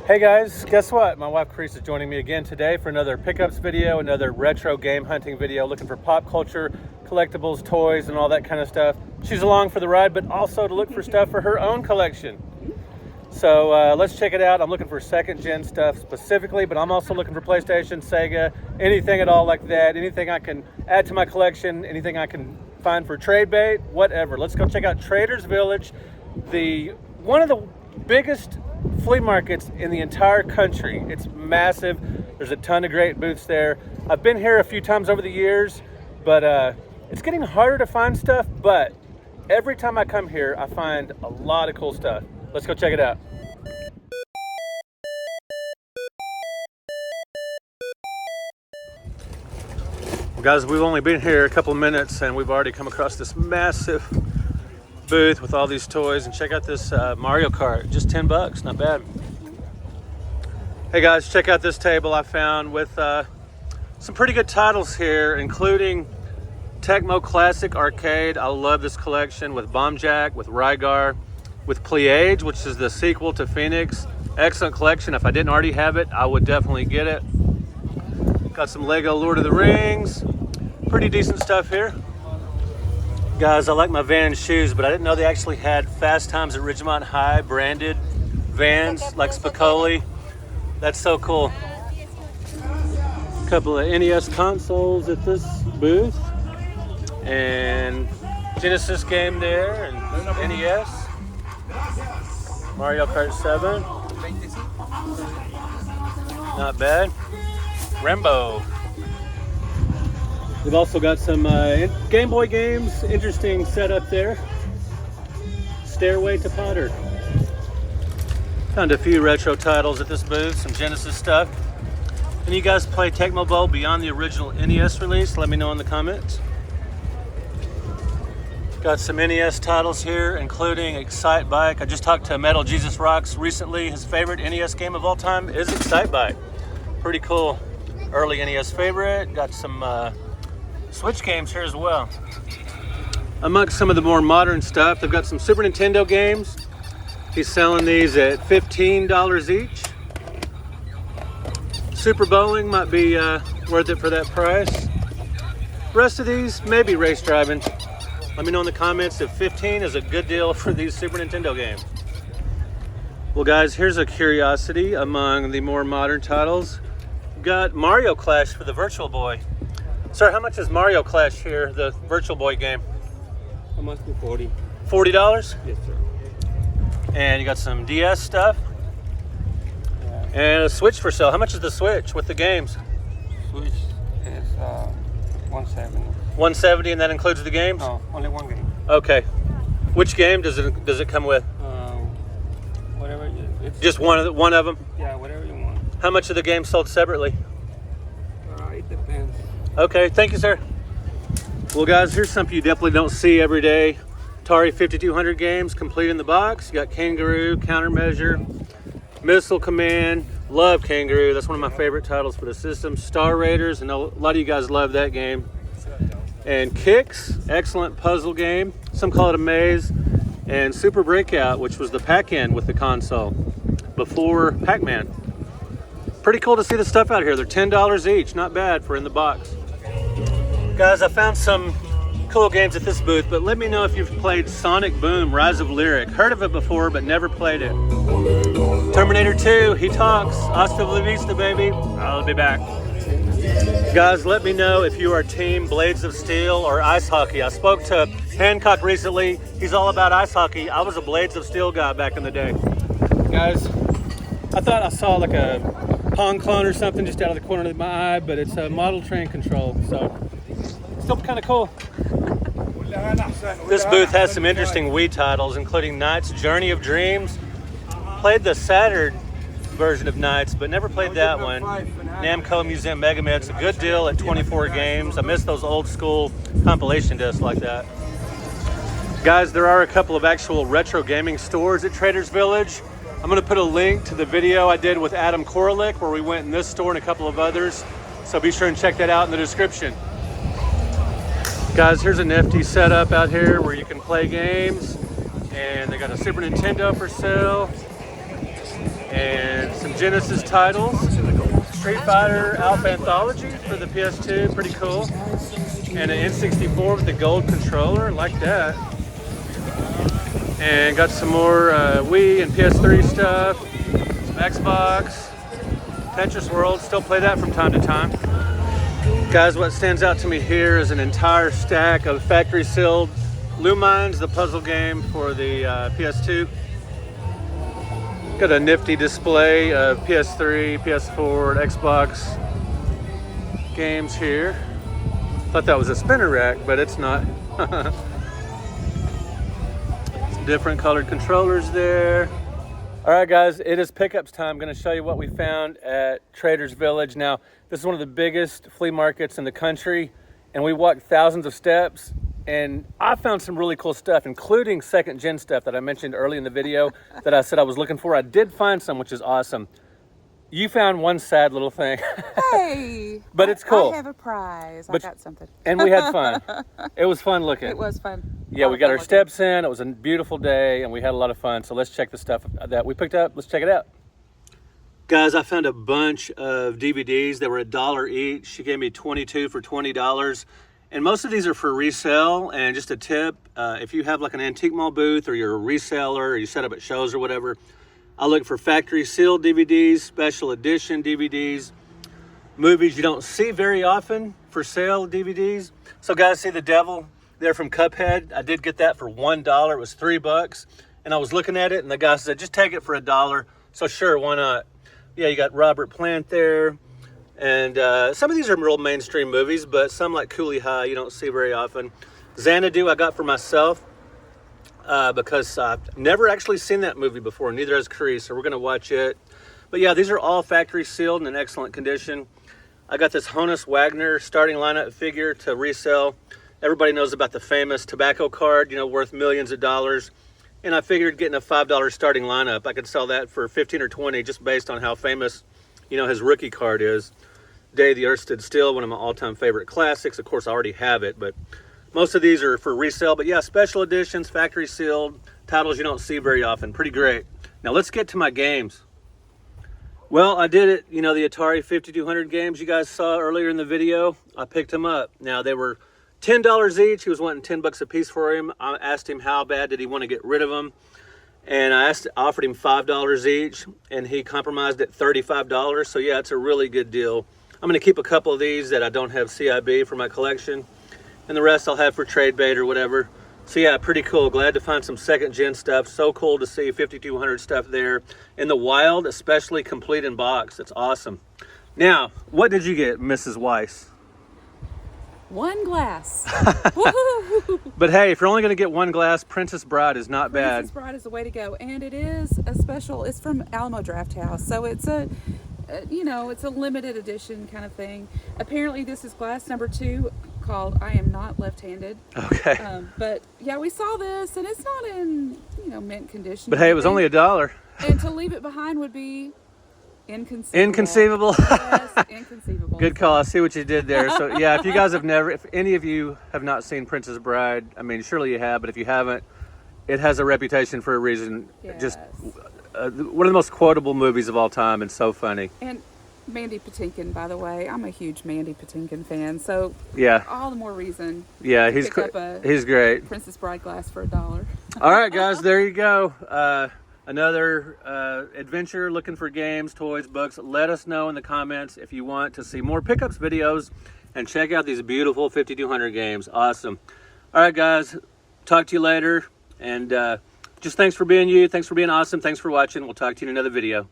Hey guys, guess what? My wife Chris is joining me again today for another pickups video, another retro game hunting video, looking for pop culture, collectibles, toys, and all that kind of stuff. She's along for the ride, but also to look for stuff for her own collection. So let's check it out. I'm looking for second gen stuff specifically, but I'm also looking for PlayStation, Sega, anything at all like that, anything I can add to my collection, anything I can find for trade bait, whatever. Let's go check out Trader's Village, one of the biggest flea markets in the entire country. It's massive. There's a ton of great booths there. I've been here a few times over the years, but it's getting harder to find stuff, but every time I come here, I find a lot of cool stuff. Let's go check it out. Well, guys, we've only been here a couple of minutes and we've already come across this massive booth with all these toys. And check out this Mario Kart, just 10 bucks, not bad. Hey guys, check out this table I found with some pretty good titles here, including Tecmo Classic Arcade. I love this collection with Bomb Jack, with Rygar, with Pleiade, which is the sequel to Phoenix. Excellent collection. If I didn't already have it, I would definitely get it. Got some Lego Lord of the Rings. Pretty decent stuff here. Guys, I like my Vans shoes, but I didn't know they actually had Fast Times at Ridgemont High branded Vans like Spicoli. That's so cool. A couple of NES consoles at this booth, and Genesis game there, and NES. Mario Kart 7. Not bad. Rambo. We've also got some Game Boy games. Interesting setup there. Stairway to Potter. Found a few retro titles at this booth, some Genesis stuff. And you guys play Tecmo Bowl beyond the original NES release? Let me know in the comments. Got some NES titles here, including Excite Bike. I just talked to Metal Jesus Rocks recently. His favorite NES game of all time is Excite Bike. Pretty cool early NES favorite. Got some Switch games here as well. Amongst some of the more modern stuff, they've got some Super Nintendo games. He's selling these at $15 each. Super Bowling might be worth it for that price. Rest of these, maybe race driving. Let me know in the comments if 15 is a good deal for these Super Nintendo games. Well guys, here's a curiosity among the more modern titles. We've got Mario Clash for the Virtual Boy. Sir, how much is Mario Clash here, the Virtual Boy game? How much? $40. $40? Yes, sir. And you got some DS stuff. Yeah. And a Switch for sale. How much is the Switch with the games? Switch is $170. $170, and that includes the games? No, only one game. Okay. Which game does it come with? Whatever. It's Just one of them? Yeah, whatever you want. How much of the games sold separately? It depends. Okay, thank you, sir. Well, guys, here's something you definitely don't see every day. Atari 5200 games complete in the box. You got Kangaroo, Countermeasure, Missile Command. Love Kangaroo. That's one of my favorite titles for the system. Star Raiders, and a lot of you guys love that game. And Kicks, excellent puzzle game. Some call it a maze. And Super Breakout, which was the pack-in with the console before Pac-Man. Pretty cool to see the stuff out here. They're $10 each, not bad for in the box. Guys, I found some cool games at this booth, but let me know if you've played Sonic Boom, Rise of Lyric. Heard of it before, but never played it. Terminator 2, he talks. Hasta la vista, baby. I'll be back. Guys, let me know if you are team Blades of Steel or ice hockey. I spoke to Hancock recently. He's all about ice hockey. I was a Blades of Steel guy back in the day. Guys, I thought I saw like a Pong clone or something just out of the corner of my eye, but it's a model train control, so still kind of cool. This booth has some interesting Wii titles, including Knight's Journey of Dreams. Played the Saturn version of Knights, but never played that one. Namco Museum Mega Man's a good deal at 24 games. I miss those old school compilation discs like that. Guys, there are a couple of actual retro gaming stores at Trader's Village. I'm going to put a link to the video I did with Adam Korlick where we went in this store and a couple of others. So be sure and check that out in the description. Guys, here's a nifty setup out here where you can play games. And they got a Super Nintendo for sale. And some Genesis titles. Street Fighter Alpha Anthology for the PS2, pretty cool. And an N64 with the gold controller, like that. And got some more Wii and PS3 stuff, some Xbox, Tetris World, still play that from time to time. Guys, what stands out to me here is an entire stack of factory sealed Lumines, the puzzle game for the PS2. Got a nifty display of PS3, PS4, and Xbox games here. Thought that was a spinner rack, but it's not. Some different colored controllers there. All right, guys, it is pickups time. I'm going to show you what we found at Trader's Village. Now, this is one of the biggest flea markets in the country, and we walked thousands of steps. And I found some really cool stuff, including second gen stuff that I mentioned early in the video that I said I was looking for. I did find some, which is awesome. You found one sad little thing. Hey! But it's cool. I have a prize. But, I got something. And we had fun. It was fun looking. It was fun. Yeah, we got our steps in. It was a beautiful day, and we had a lot of fun. So let's check the stuff that we picked up. Let's check it out. Guys, I found a bunch of DVDs that were $1 each. She gave me 22 for $20. And most of these are for resale. And just a tip, if you have like an antique mall booth, or you're a reseller, or you set up at shows or whatever, I look for factory sealed DVDs, special edition DVDs, movies you don't see very often for sale DVDs. So guys, see the devil there from Cuphead? I did get that for $1. It was $3. And I was looking at it, and the guy said, just take it for $1. So sure, why not? Yeah, you got Robert Plant there. And some of these are real mainstream movies, but some like Cooley High you don't see very often. Xanadu I got for myself because I've never actually seen that movie before, neither has Cree, so we're going to watch it. But yeah, these are all factory sealed and in excellent condition. I got this Honus Wagner starting lineup figure to resell. Everybody knows about the famous tobacco card, you know, worth millions of dollars. And I figured getting a $5 starting lineup, I could sell that for 15 or 20 just based on how famous, you know, his rookie card is. Day the Earth Stood Still, one of my all-time favorite classics. Of course, I already have it, but most of these are for resale. But yeah, special editions, factory sealed, titles you don't see very often. Pretty great. Now let's get to my games. Well, I did it. You know, the Atari 5200 games you guys saw earlier in the video, I picked them up. Now they were $10 each. He was wanting $10 a piece for him. I asked him how bad did he want to get rid of them. And I offered him $5 each, and he compromised at $35. So yeah, it's a really good deal. I'm going to keep a couple of these that I don't have CIB for my collection, and the rest I'll have for trade bait or whatever. So yeah, pretty cool. Glad to find some second gen stuff. So cool to see 5200 stuff there in the wild, especially complete in box. That's awesome. Now, what did you get, Mrs. Weiss? One glass. But hey, if you're only going to get one glass, Princess Bride is not bad. Princess Bride is the way to go, and it is a special. It's from Alamo Draft House, so it's a you know, it's a limited edition kind of thing. Apparently this is glass number 2, called I Am Not Left-Handed. Okay. But yeah, we saw this, and it's not in, you know, mint condition. But hey, it was only $1. And to leave it behind would be inconceivable. Inconceivable. Yes, inconceivable. Good call. I see what you did there. So yeah, if you guys have never, if any of you have not seen Princess Bride, I mean, surely you have, but if you haven't, it has a reputation for a reason. Yes. Just one of the most quotable movies of all time, and so funny. And Mandy Patinkin, by the way, I'm a huge Mandy Patinkin fan, so yeah, all the more reason. Yeah, he's great. Princess Bride glass for $1. All right, guys, there you go. Another adventure looking for games, toys, books. Let us know in the comments if you want to see more pickups videos and check out these beautiful 5200 games. Awesome. All right, guys, talk to you later, and just thanks for being you. Thanks for being awesome. Thanks for watching. We'll talk to you in another video.